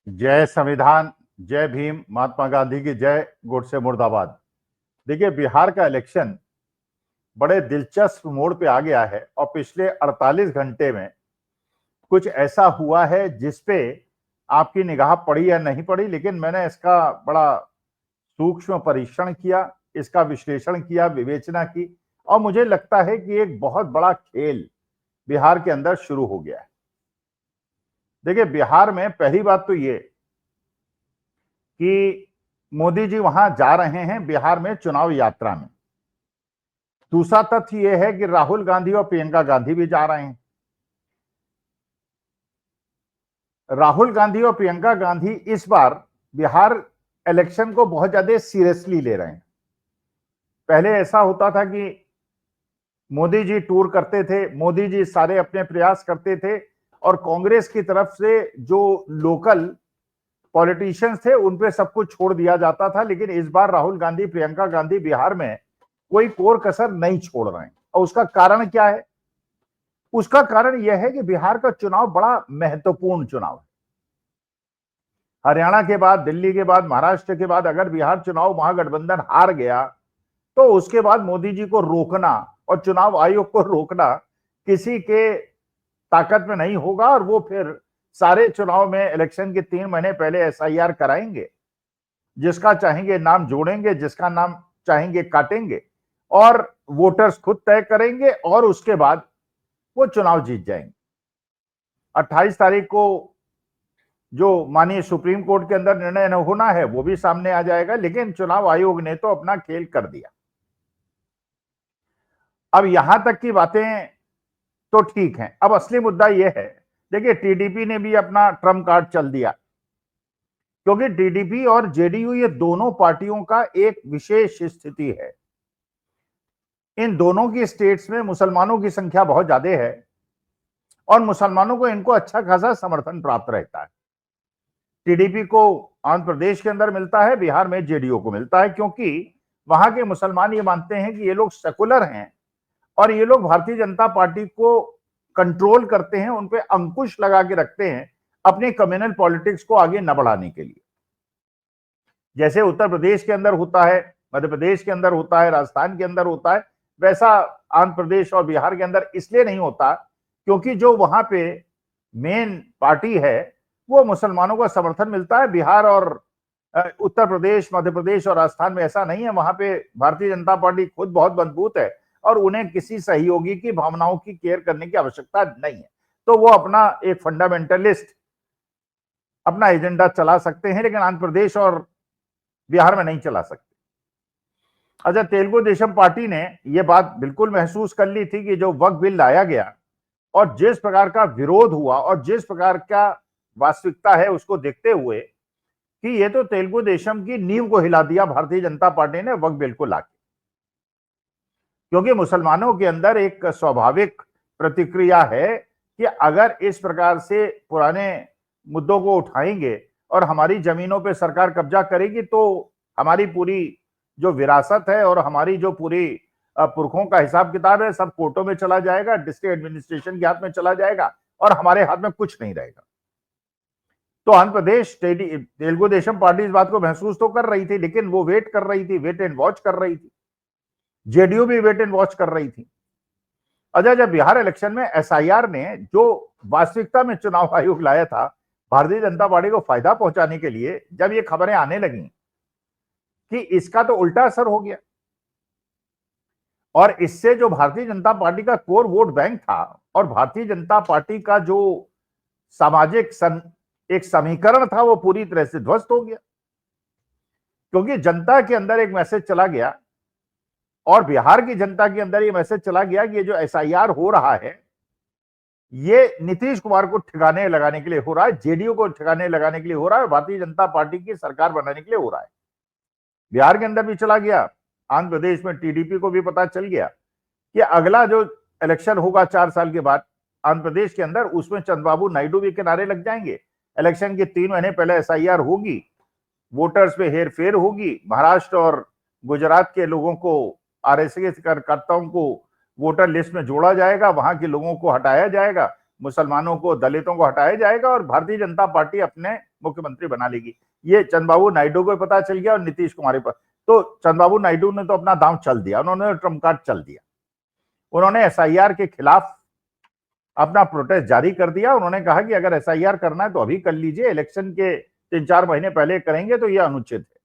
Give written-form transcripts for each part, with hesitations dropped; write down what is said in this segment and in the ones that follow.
जय संविधान, जय भीम, महात्मा गांधी की जय, गोडसे मुर्दाबाद। देखिए, बिहार का इलेक्शन बड़े दिलचस्प मोड़ पे आ गया है और पिछले 48 घंटे में कुछ ऐसा हुआ है जिसपे आपकी निगाह पड़ी या नहीं पड़ी, लेकिन मैंने इसका बड़ा सूक्ष्म परीक्षण किया, इसका विश्लेषण किया, विवेचना की और मुझे लगता है कि एक बहुत बड़ा खेल बिहार के अंदर शुरू हो गया है। देखिए, बिहार में पहली बात तो ये कि मोदी जी वहां जा रहे हैं बिहार में चुनाव यात्रा में। दूसरा तथ्य यह है कि राहुल गांधी और प्रियंका गांधी भी जा रहे हैं। राहुल गांधी और प्रियंका गांधी इस बार बिहार इलेक्शन को बहुत ज्यादा सीरियसली ले रहे हैं। पहले ऐसा होता था कि मोदी जी टूर करते थे, मोदी जी सारे अपने प्रयास करते थे और कांग्रेस की तरफ से जो लोकल पॉलिटिशियंस थे उन पे सब कुछ छोड़ दिया जाता था। लेकिन इस बार राहुल गांधी, प्रियंका गांधी बिहार में कोई कोर कसर नहीं छोड़ रहे हैं। और उसका कारण क्या है? उसका कारण यह है कि बिहार का चुनाव बड़ा महत्वपूर्ण चुनाव है। हरियाणा के बाद, दिल्ली के बाद, महाराष्ट्र के बाद अगर बिहार चुनाव महागठबंधन हार गया तो उसके बाद मोदी जी को रोकना और चुनाव आयोग को रोकना किसी के ताकत में नहीं होगा और वो फिर सारे चुनाव में इलेक्शन के 3 महीने पहले एसआईआर कराएंगे, जिसका चाहेंगे नाम जोड़ेंगे, जिसका नाम चाहेंगे काटेंगे और वोटर्स खुद तय करेंगे और उसके बाद वो चुनाव जीत जाएंगे। 28 तारीख को जो माननीय सुप्रीम कोर्ट के अंदर निर्णय होना है वो भी सामने आ जाएगा, लेकिन चुनाव आयोग ने तो अपना खेल कर दिया। अब यहां तक की बातें तो ठीक हैं, अब असली मुद्दा यह है, देखिए टीडीपी ने भी अपना ट्रम्प कार्ड चल दिया, क्योंकि टीडीपी और जेडीयू ये दोनों पार्टियों का एक विशेष स्थिति है। इन दोनों की स्टेट्स में मुसलमानों की संख्या बहुत ज्यादा है और मुसलमानों को इनको अच्छा खासा समर्थन प्राप्त रहता है। टीडीपी को आंध्र प्रदेश के अंदर मिलता है, बिहार में जेडीयू को मिलता है, क्योंकि वहां के मुसलमान ये मानते हैं कि ये लोग सेकुलर हैं और ये लोग भारतीय जनता पार्टी को कंट्रोल करते हैं, उन पे अंकुश लगा के रखते हैं अपने कम्युनल पॉलिटिक्स को आगे न बढ़ाने के लिए। जैसे उत्तर प्रदेश के अंदर होता है, मध्य प्रदेश के अंदर होता है, राजस्थान के अंदर होता है, वैसा आंध्र प्रदेश और बिहार के अंदर इसलिए नहीं होता क्योंकि जो वहां पे मेन पार्टी है वो मुसलमानों का समर्थन मिलता है। बिहार और उत्तर प्रदेश, मध्य प्रदेश और राजस्थान में ऐसा नहीं है। वहां पे भारतीय जनता पार्टी खुद बहुत मजबूत है और उन्हें किसी सहयोगी की भावनाओं की केयर करने की आवश्यकता नहीं है, तो वो अपना एक फंडामेंटलिस्ट अपना एजेंडा चला सकते हैं, लेकिन आंध्र प्रदेश और बिहार में नहीं चला सकते। अच्छा, तेलुगु देशम पार्टी ने यह बात बिल्कुल महसूस कर ली थी कि जो वक्फ बिल लाया गया और जिस प्रकार का विरोध हुआ और जिस प्रकार का वास्तविकता है उसको देखते हुए कि ये तो तेलुगु देशम की नींव को हिला दिया भारतीय जनता पार्टी ने वक्फ बिल को लाके, क्योंकि मुसलमानों के अंदर एक स्वाभाविक प्रतिक्रिया है कि अगर इस प्रकार से पुराने मुद्दों को उठाएंगे और हमारी जमीनों पे सरकार कब्जा करेगी तो हमारी पूरी जो विरासत है और हमारी जो पूरी पुरखों का हिसाब किताब है सब कोर्टों में चला जाएगा, डिस्ट्रिक्ट एडमिनिस्ट्रेशन के हाथ में चला जाएगा और हमारे हाथ में कुछ नहीं रहेगा। तो आंध्र प्रदेश तेलुगु देशम पार्टी इस बात को महसूस तो कर रही थी, लेकिन वो वेट कर रही थी, वेट एंड वॉच कर रही थी। जेडीयू भी वेट एंड वॉच कर रही थी। अच्छा, जब बिहार इलेक्शन में एसआईआर ने जो वास्तविकता में चुनाव आयोग लाया था भारतीय जनता पार्टी को फायदा पहुंचाने के लिए, जब ये खबरें आने लगी कि इसका तो उल्टा असर हो गया और इससे जो भारतीय जनता पार्टी का कोर वोट बैंक था और भारतीय जनता पार्टी का जो सामाजिक एक समीकरण था वो पूरी तरह से ध्वस्त हो गया, क्योंकि जनता के अंदर एक मैसेज चला गया और बिहार की जनता के अंदर ये मैसेज चला गया कि ये जो एसआईआर हो रहा है ये नीतीश कुमार को ठिकाने लगाने के लिए हो रहा है, जेडीयू को ठिकाने लगाने के लिए हो रहा है, भारतीय जनता पार्टी की सरकार बनाने के लिए हो रहा है। बिहार के अंदर भी चला गया, आंध्र प्रदेश में टीडीपी को भी पता चल गया कि अगला जो इलेक्शन होगा 4 साल के बाद आंध्र प्रदेश के अंदर, उसमें चंद्रबाबू नायडू भी किनारे लग जाएंगे। इलेक्शन के 3 महीने पहले एसआईआर होगी, वोटर्स पे हेरफेर होगी, महाराष्ट्र और गुजरात के लोगों को, आरएसएस कार्यकर्ताओं को वोटर लिस्ट में जोड़ा जाएगा, वहां के लोगों को हटाया जाएगा, मुसलमानों को, दलितों को हटाया जाएगा और भारतीय जनता पार्टी अपने मुख्यमंत्री बना लेगी। ये चंद्रबाबू नायडू को पता चल गया और नीतीश कुमार पर। तो चंद्रबाबू नायडू ने तो अपना दांव चल दिया, उन्होंने ट्रम्प कार्ड चल दिया। उन्होंने एसआईआर के खिलाफ अपना प्रोटेस्ट जारी कर दिया। उन्होंने कहा कि अगर एसआईआर करना है तो अभी कर लीजिए, इलेक्शन के 3-4 महीने पहले करेंगे तो यह अनुचित है,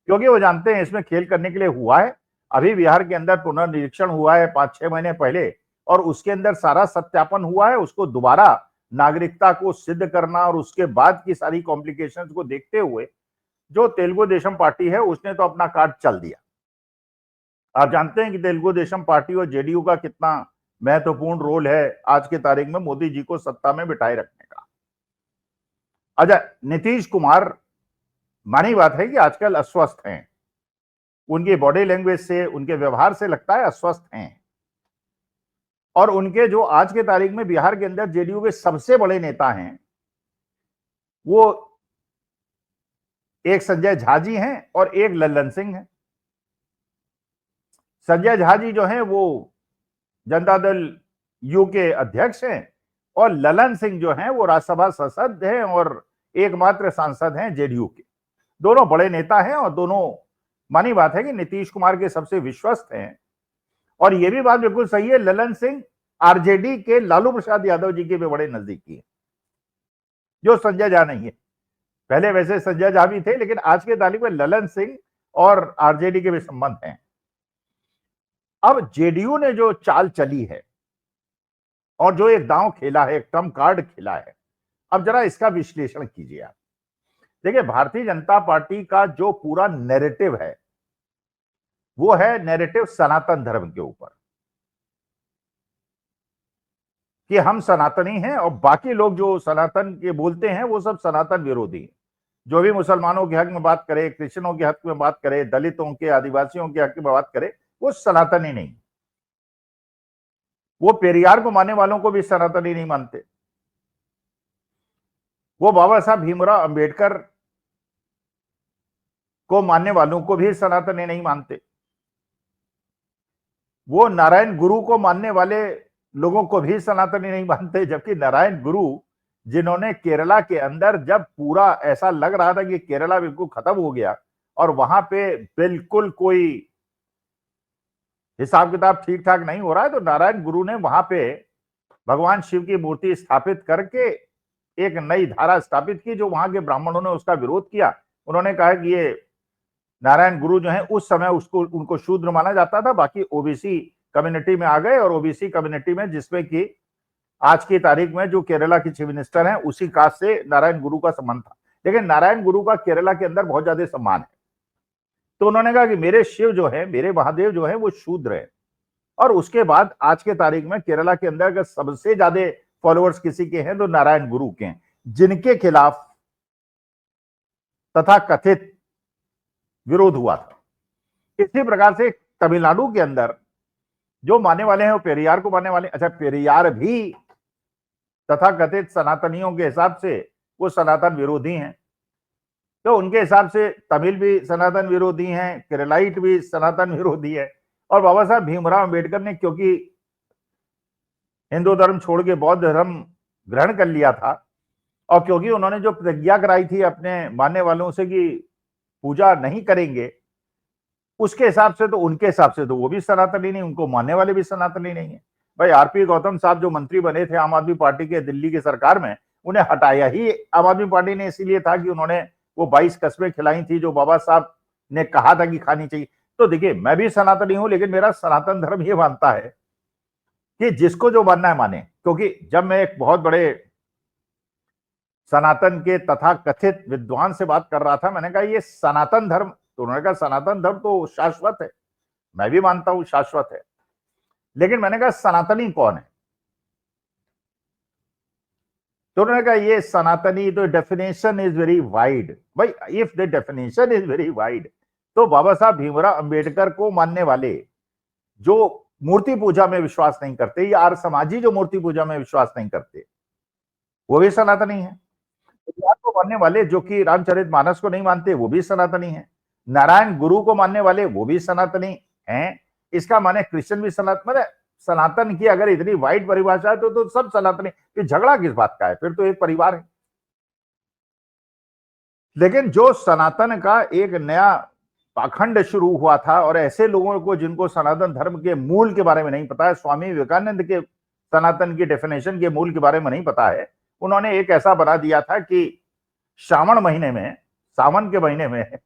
क्योंकि वो जानते हैं इसमें खेल करने के लिए हुआ है। अभी बिहार के अंदर पुनर्निरीक्षण हुआ है 5-6 महीने पहले, और उसके अंदर सारा सत्यापन हुआ है। उसको दोबारा नागरिकता को सिद्ध करना और उसके बाद की सारी कॉम्प्लिकेशंस को देखते हुए जो तेलुगु देशम पार्टी है उसने तो अपना कार्ड चल दिया। आप जानते हैं कि तेलुगु देशम पार्टी और जेडीयू का कितना महत्वपूर्ण रोल है आज की तारीख में मोदी जी को सत्ता में बिठाए रखने का। अच्छा, नीतीश कुमार, मानी बात है कि आजकल अस्वस्थ हैं, उनकी बॉडी लैंग्वेज से, उनके व्यवहार से लगता है अस्वस्थ हैं। और उनके जो आज के तारीख में बिहार के अंदर जेडीयू के सबसे बड़े नेता हैं, वो एक संजय झा जी हैं और एक लल्लन सिंह हैं। संजय झा जी जो हैं वो जनता दल यू के अध्यक्ष हैं, और ललन सिंह जो हैं वो राज्यसभा सांसद हैं और एकमात्र सांसद हैं जेडीयू के। दोनों बड़े नेता हैं और दोनों, मानी बात है कि नीतीश कुमार के सबसे विश्वस्त हैं। और यह भी बात बिल्कुल सही है, ललन सिंह आरजेडी के लालू प्रसाद यादव जी के भी बड़े नजदीकी है, जो संजय झा नहीं है। पहले वैसे संजय झा भी थे, लेकिन आज के तारीख में ललन सिंह और आरजेडी के भी संबंध हैं। अब जेडीयू ने जो चाल चली है और जो एक दांव खेला है, एक ट्रम्प कार्ड खेला है, अब जरा इसका विश्लेषण कीजिए आप। देखिए, भारतीय जनता पार्टी का जो पूरा नैरेटिव है वो है नैरेटिव सनातन धर्म के ऊपर, कि हम सनातनी हैं और बाकी लोग जो सनातन के बोलते हैं वो सब सनातन विरोधी हैं। जो भी मुसलमानों के हक में बात करे, क्रिश्चियनों के हक में बात करे, दलितों के, आदिवासियों के हक में बात करे, वो सनातनी नहीं। वो पेरियार को मानने वालों को भी सनातनी नहीं मानते। वो बाबा साहब भीमराव अंबेडकर को मानने वालों को भी सनातनी नहीं मानते। वो नारायण गुरु को मानने वाले लोगों को भी सनातनी नहीं मानते, जबकि नारायण गुरु जिन्होंने केरला के अंदर, जब पूरा ऐसा लग रहा था कि केरला बिल्कुल खत्म हो गया और वहां पे बिल्कुल कोई हिसाब किताब ठीक ठाक नहीं हो रहा है, तो नारायण गुरु ने वहां पे भगवान शिव की मूर्ति स्थापित करके एक नई धारा स्थापित की, जो वहां के ब्राह्मणों ने उसका विरोध किया। उन्होंने कहा कि ये नारायण गुरु जो है उस समय उनको शूद्र माना जाता था, बाकी ओबीसी कम्युनिटी में आ गए, और ओबीसी कम्युनिटी में जिसमें कि आज की तारीख में जो केरला की चीफ मिनिस्टर हैं उसी कास्ट से नारायण गुरु का संबंध था। लेकिन नारायण गुरु का केरला के अंदर बहुत ज्यादा सम्मान है, तो उन्होंने कहा कि मेरे शिव जो है, मेरे महादेव जो है वो शूद्र है। और उसके बाद आज के तारीख में केरला के अंदर अगर सबसे ज्यादा फॉलोअर्स किसी के हैं तो नारायण गुरु के हैं, जिनके खिलाफ तथा कथित विरोध हुआ था। इसी प्रकार से तमिलनाडु के अंदर जो मानने वाले हैं वो पेरियार को मानने वाले। अच्छा, पेरियार भी तथा कथित सनातनियों के हिसाब से वो सनातन विरोधी हैं, तो उनके हिसाब से तमिल भी सनातन विरोधी हैं, केरलाइट भी सनातन विरोधी है। और बाबा साहब भीमराव अंबेडकर ने क्योंकि हिंदू धर्म छोड़ के बौद्ध धर्म ग्रहण कर लिया था, और क्योंकि उन्होंने जो प्रतिज्ञा कराई थी अपने मानने वालों से कि पूजा नहीं करेंगे, उसके हिसाब से तो, उनके हिसाब से तो वो भी सनातनी नहीं, उनको मानने वाले भी सनातनी नहीं है। भाई, आरपी गौतम साहब जो मंत्री बने थे आम आदमी पार्टी के दिल्ली की सरकार में, उन्हें हटाया ही आम आदमी पार्टी ने इसीलिए था कि उन्होंने वो 22 कस्बें खिलाई थी जो बाबा साहब ने कहा था कि खानी चाहिए। तो देखिए, मैं भी सनातनी हूं, लेकिन मेरा सनातन धर्म ये मानता है कि जिसको जो मानना है माने। क्योंकि जब मैं एक बहुत बड़े सनातन के तथा कथित विद्वान से बात कर रहा था, मैंने कहा ये सनातन धर्म, तो उन्होंने कहा सनातन धर्म तो शाश्वत है। मैं भी मानता हूं शाश्वत है, लेकिन मैंने कहा सनातनी कौन है? तो उन्होंने कहा ये सनातनी, तो डेफिनेशन इज वेरी वाइड। भाई, if the definition is very wide, तो बाबा साहब भीमराव अंबेडकर को मानने वाले जो मूर्ति पूजा में विश्वास नहीं करते, या आर्य समाजी जो मूर्ति पूजा में विश्वास नहीं करते, वो भी सनातनी है। को मानने वाले जो कि रामचरितमानस को नहीं मानते, वो भी सनातनी है। नारायण गुरु को मानने वाले वो भी सनातनी हैं। इसका माने क्रिश्चियन भी सनातन है। सनातन की अगर इतनी वाइड परिभाषा है तो सब सनातनी, फिर झगड़ा किस बात का है, फिर तो एक परिवार है। लेकिन जो सनातन का एक नया पाखंड शुरू हुआ था और ऐसे लोगों को जिनको सनातन धर्म के मूल के बारे में नहीं पता है, स्वामी विवेकानंद के सनातन की डेफिनेशन के मूल के बारे में नहीं पता है, उन्होंने एक ऐसा बना दिया था कि सावन के महीने में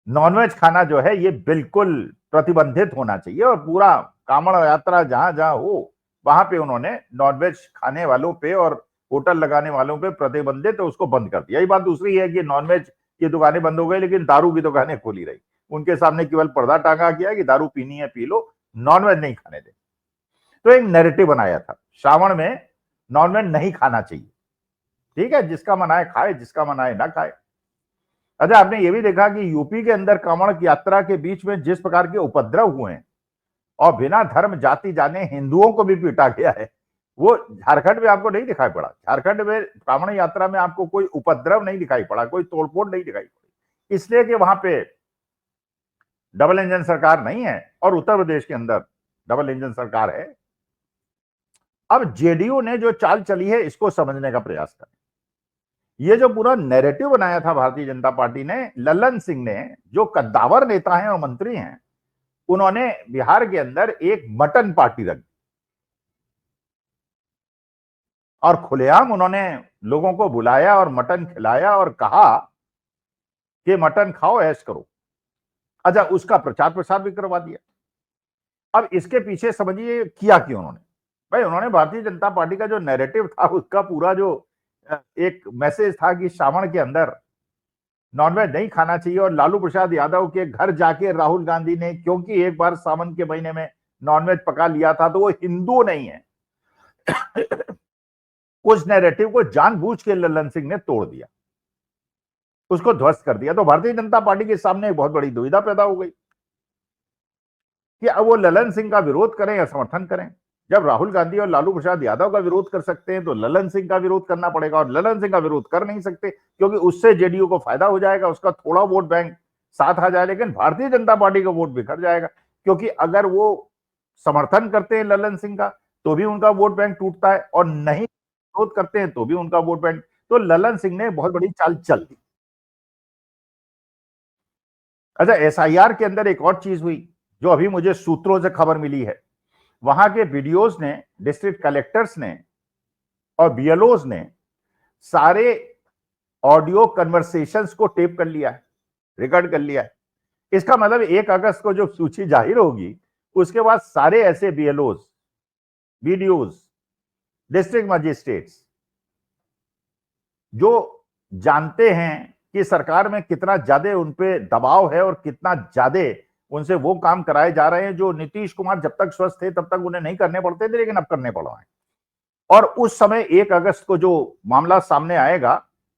नॉनवेज खाना जो है ये बिल्कुल प्रतिबंधित होना चाहिए और पूरा कांवड़ यात्रा जहां जहां हो वहां पे उन्होंने नॉनवेज खाने वालों पे और होटल लगाने वालों पे प्रतिबंधित तो उसको बंद कर दिया। यही बात दूसरी है कि नॉनवेज की दुकानें बंद हो गई लेकिन दारू की दुकानें खोली रही, उनके सामने केवल पर्दा टांगा गया कि दारू पीनी है पी लो, नॉनवेज नहीं खाने दे। तो एक नैरेटिव बनाया था श्रावण में नॉनवेज नहीं खाना चाहिए, ठीक है, जिसका मन आए खाए, जिसका मन आए ना खाए। अच्छा, आपने ये भी देखा कि यूपी के अंदर कांवड़ की यात्रा के बीच में जिस प्रकार के उपद्रव हुए हैं और बिना धर्म जाति जाने हिंदुओं को भी पीटा गया है, वो झारखंड में आपको नहीं दिखाई पड़ा। झारखंड में कांवड़ यात्रा में आपको कोई उपद्रव नहीं दिखाई पड़ा, कोई तोड़फोड़ नहीं दिखाई पड़ी, इसलिए कि वहां पे डबल इंजन सरकार नहीं है और उत्तर प्रदेश के अंदर डबल इंजन सरकार है। अब जेडीयू ने जो चाल चली है इसको समझने का प्रयास करें। ये जो पूरा नैरेटिव बनाया था भारतीय जनता पार्टी ने, लल्लन सिंह ने, जो कद्दावर नेता हैं और मंत्री हैं, उन्होंने बिहार के अंदर एक मटन पार्टी रखी और खुलेआम उन्होंने लोगों को बुलाया और मटन खिलाया और कहा कि मटन खाओ, ऐश करो। अच्छा, उसका प्रचार प्रसार भी करवा दिया। अब इसके पीछे समझिए किया कि उन्होंने, भाई उन्होंने भारतीय जनता पार्टी का जो नैरेटिव था उसका पूरा जो एक मैसेज था कि श्रावण के अंदर नॉनवेज नहीं खाना चाहिए, और लालू प्रसाद यादव के घर जाके राहुल गांधी ने, क्योंकि एक बार सावन के महीने में नॉनवेज पका लिया था तो वो हिंदू नहीं है उस नैरेटिव को जानबूझ के लल्लन सिंह ने तोड़ दिया, उसको ध्वस्त कर दिया। तो भारतीय जनता पार्टी के सामने एक बहुत बड़ी दुविधा पैदा हो गई कि अब वो लल्लन सिंह का विरोध करें या समर्थन करें। जब राहुल गांधी और लालू प्रसाद यादव का विरोध कर सकते हैं तो लल्लन सिंह का विरोध करना पड़ेगा, और लल्लन सिंह का विरोध कर नहीं सकते क्योंकि उससे जेडीयू को फायदा हो जाएगा, उसका थोड़ा वोट बैंक साथ आ जाए, लेकिन भारतीय जनता पार्टी का वोट बिखर जाएगा क्योंकि अगर वो समर्थन करते हैं लल्लन सिंह का तो भी उनका वोट बैंक टूटता है और नहीं विरोध करते हैं तो भी उनका वोट बैंक। तो लल्लन सिंह ने बहुत बड़ी चाल चल दी। अच्छा, एसआईआर के अंदर एक और चीज हुई जो अभी मुझे सूत्रों से खबर मिली है, वहां के वीडियोज ने, डिस्ट्रिक्ट कलेक्टर्स ने और बीएलओज ने सारे ऑडियो कन्वर्सेशंस को टेप कर लिया है, रिकॉर्ड कर लिया है। इसका मतलब 1 अगस्त को जो सूची जाहिर होगी उसके बाद सारे ऐसे बीएलओज, वीडियोज, डिस्ट्रिक्ट मजिस्ट्रेट्स जो जानते हैं कि सरकार में कितना ज्यादा उनपे दबाव है और कितना ज्यादा उनसे वो काम कराए जा रहे हैं जो नीतीश कुमार जब तक स्वस्थ थे तब तक उन्हें नहीं करने पड़ते थे, लेकिन अब करने पड़ रहे हैं। और उस समय 1 अगस्त को जो मामला सामने आएगा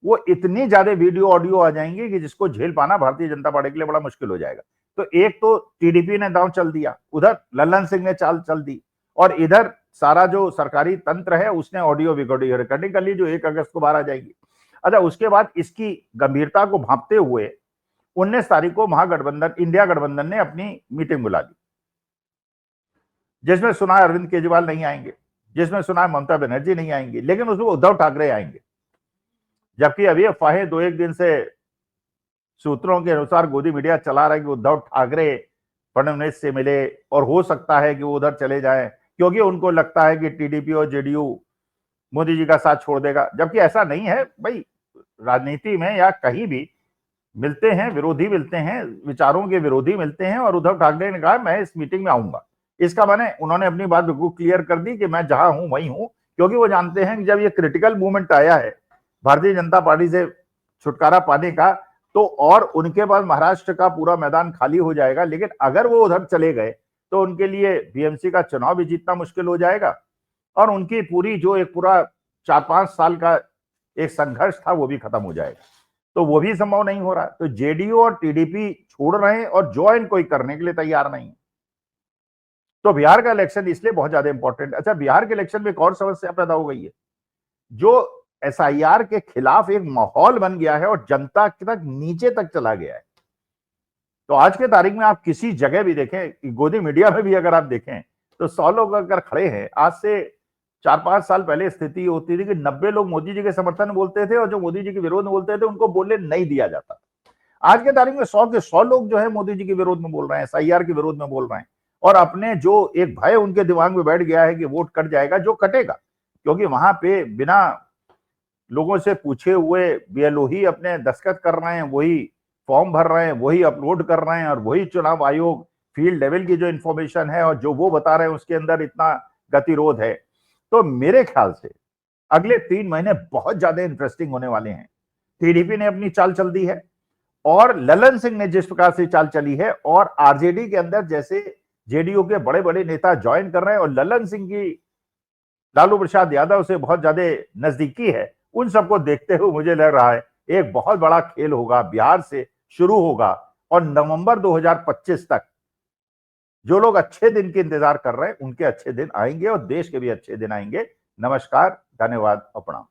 वो इतनी ज्यादा वीडियो ऑडियो आ जाएंगे कि जिसको झेल पाना भारतीय जनता पार्टी के लिए बड़ा मुश्किल हो जाएगा। तो एक तो टीडीपी ने दांव चल दिया, उधर लल्लन सिंह ने चाल चल दी, और इधर सारा जो सरकारी तंत्र है उसने ऑडियो वीडियो रिकॉर्डिंग कर ली जो 1 अगस्त को बाहर आ जाएगी। अच्छा, उसके बाद इसकी गंभीरता को भांपते हुए 19 तारीख को महागठबंधन, इंडिया गठबंधन ने अपनी मीटिंग बुला ली, जिसमें सुना अरविंद केजरीवाल नहीं आएंगे, जिसमें सुना ममता बनर्जी नहीं आएंगी, लेकिन उसमें उद्धव ठाकरे आएंगे। जबकि अभी अफवाहें 2-1 दिन से सूत्रों के अनुसार गोदी मीडिया चला रहा है कि उद्धव ठाकरे फडणवीस से मिले और हो सकता है कि वो उधर चले जाएं क्योंकि उनको लगता है कि टीडीपी और जेडीयू मोदी जी का साथ छोड़ देगा, जबकि ऐसा नहीं है। भाई, राजनीति में या कहीं भी मिलते हैं विरोधी, मिलते हैं विचारों के विरोधी मिलते हैं, और उद्धव ठाकरे ने कहा मैं इस मीटिंग में आऊंगा। इसका माने उन्होंने अपनी बात बिल्कुल क्लियर कर दी कि मैं जहां हूं वहीं हूं, क्योंकि वो जानते हैं कि जब ये क्रिटिकल मूवमेंट आया है भारतीय जनता पार्टी से छुटकारा पाने का, तो और उनके पास महाराष्ट्र का पूरा मैदान खाली हो जाएगा। लेकिन अगर वो उधर चले गए तो उनके लिए बीएमसी का चुनाव भी जीतना मुश्किल हो जाएगा और उनकी पूरी जो एक पूरा 4-5 साल का एक संघर्ष था वो भी खत्म हो जाएगा। तो वो भी संभव नहीं हो रहा। तो जेडीयू और टीडीपी छोड़ रहे हैं और ज्वाइन कोई करने के लिए तैयार नहीं। तो बिहार का इलेक्शन इसलिए बहुत ज्यादा इंपॉर्टेंट। अच्छा, बिहार के इलेक्शन में एक और समस्या पैदा हो गई है, जो एसआईआर के खिलाफ एक माहौल बन गया है और जनता तक नीचे तक चला गया है। तो आज के तारीख में आप किसी जगह भी देखें, गोदी मीडिया में भी अगर आप देखें, तो 100 लोग अगर खड़े हैं, आज से 4-5 साल पहले स्थिति होती थी कि 90 लोग मोदी जी के समर्थन में बोलते थे और जो मोदी जी के विरोध में बोलते थे उनको बोलने नहीं दिया जाता। आज के तारीख में 100 के 100 लोग जो है मोदी जी के विरोध में बोल रहे हैं, एसआईआर के विरोध में बोल रहे हैं, और अपने जो एक भय उनके दिमाग में बैठ गया है कि वोट कट जाएगा, जो कटेगा, क्योंकि वहां पे बिना लोगों से पूछे हुए बीएलओ ही अपने दस्तखत कर रहे हैं, वही फॉर्म भर रहे हैं, वही अपलोड कर रहे हैं, और वही चुनाव आयोग फील्ड लेवल की जो इंफॉर्मेशन है और जो वो बता रहे हैं उसके अंदर इतना गतिरोध है। तो मेरे ख्याल से अगले 3 महीने बहुत ज्यादा इंटरेस्टिंग होने वाले हैं। टीडीपी ने अपनी चाल चल दी है और ललन सिंह ने जिस प्रकार से चाल चली है, और आरजेडी के अंदर जैसे जेडीयू के बड़े बड़े नेता ज्वाइन कर रहे हैं और ललन सिंह की लालू प्रसाद यादव से बहुत ज्यादा नजदीकी है, उन सबको देखते हुए मुझे लग रहा है एक बहुत बड़ा खेल होगा, बिहार से शुरू होगा और नवंबर 2025 तक जो लोग अच्छे दिन के इंतजार कर रहे हैं उनके अच्छे दिन आएंगे और देश के भी अच्छे दिन आएंगे। नमस्कार, धन्यवाद और प्रणाम।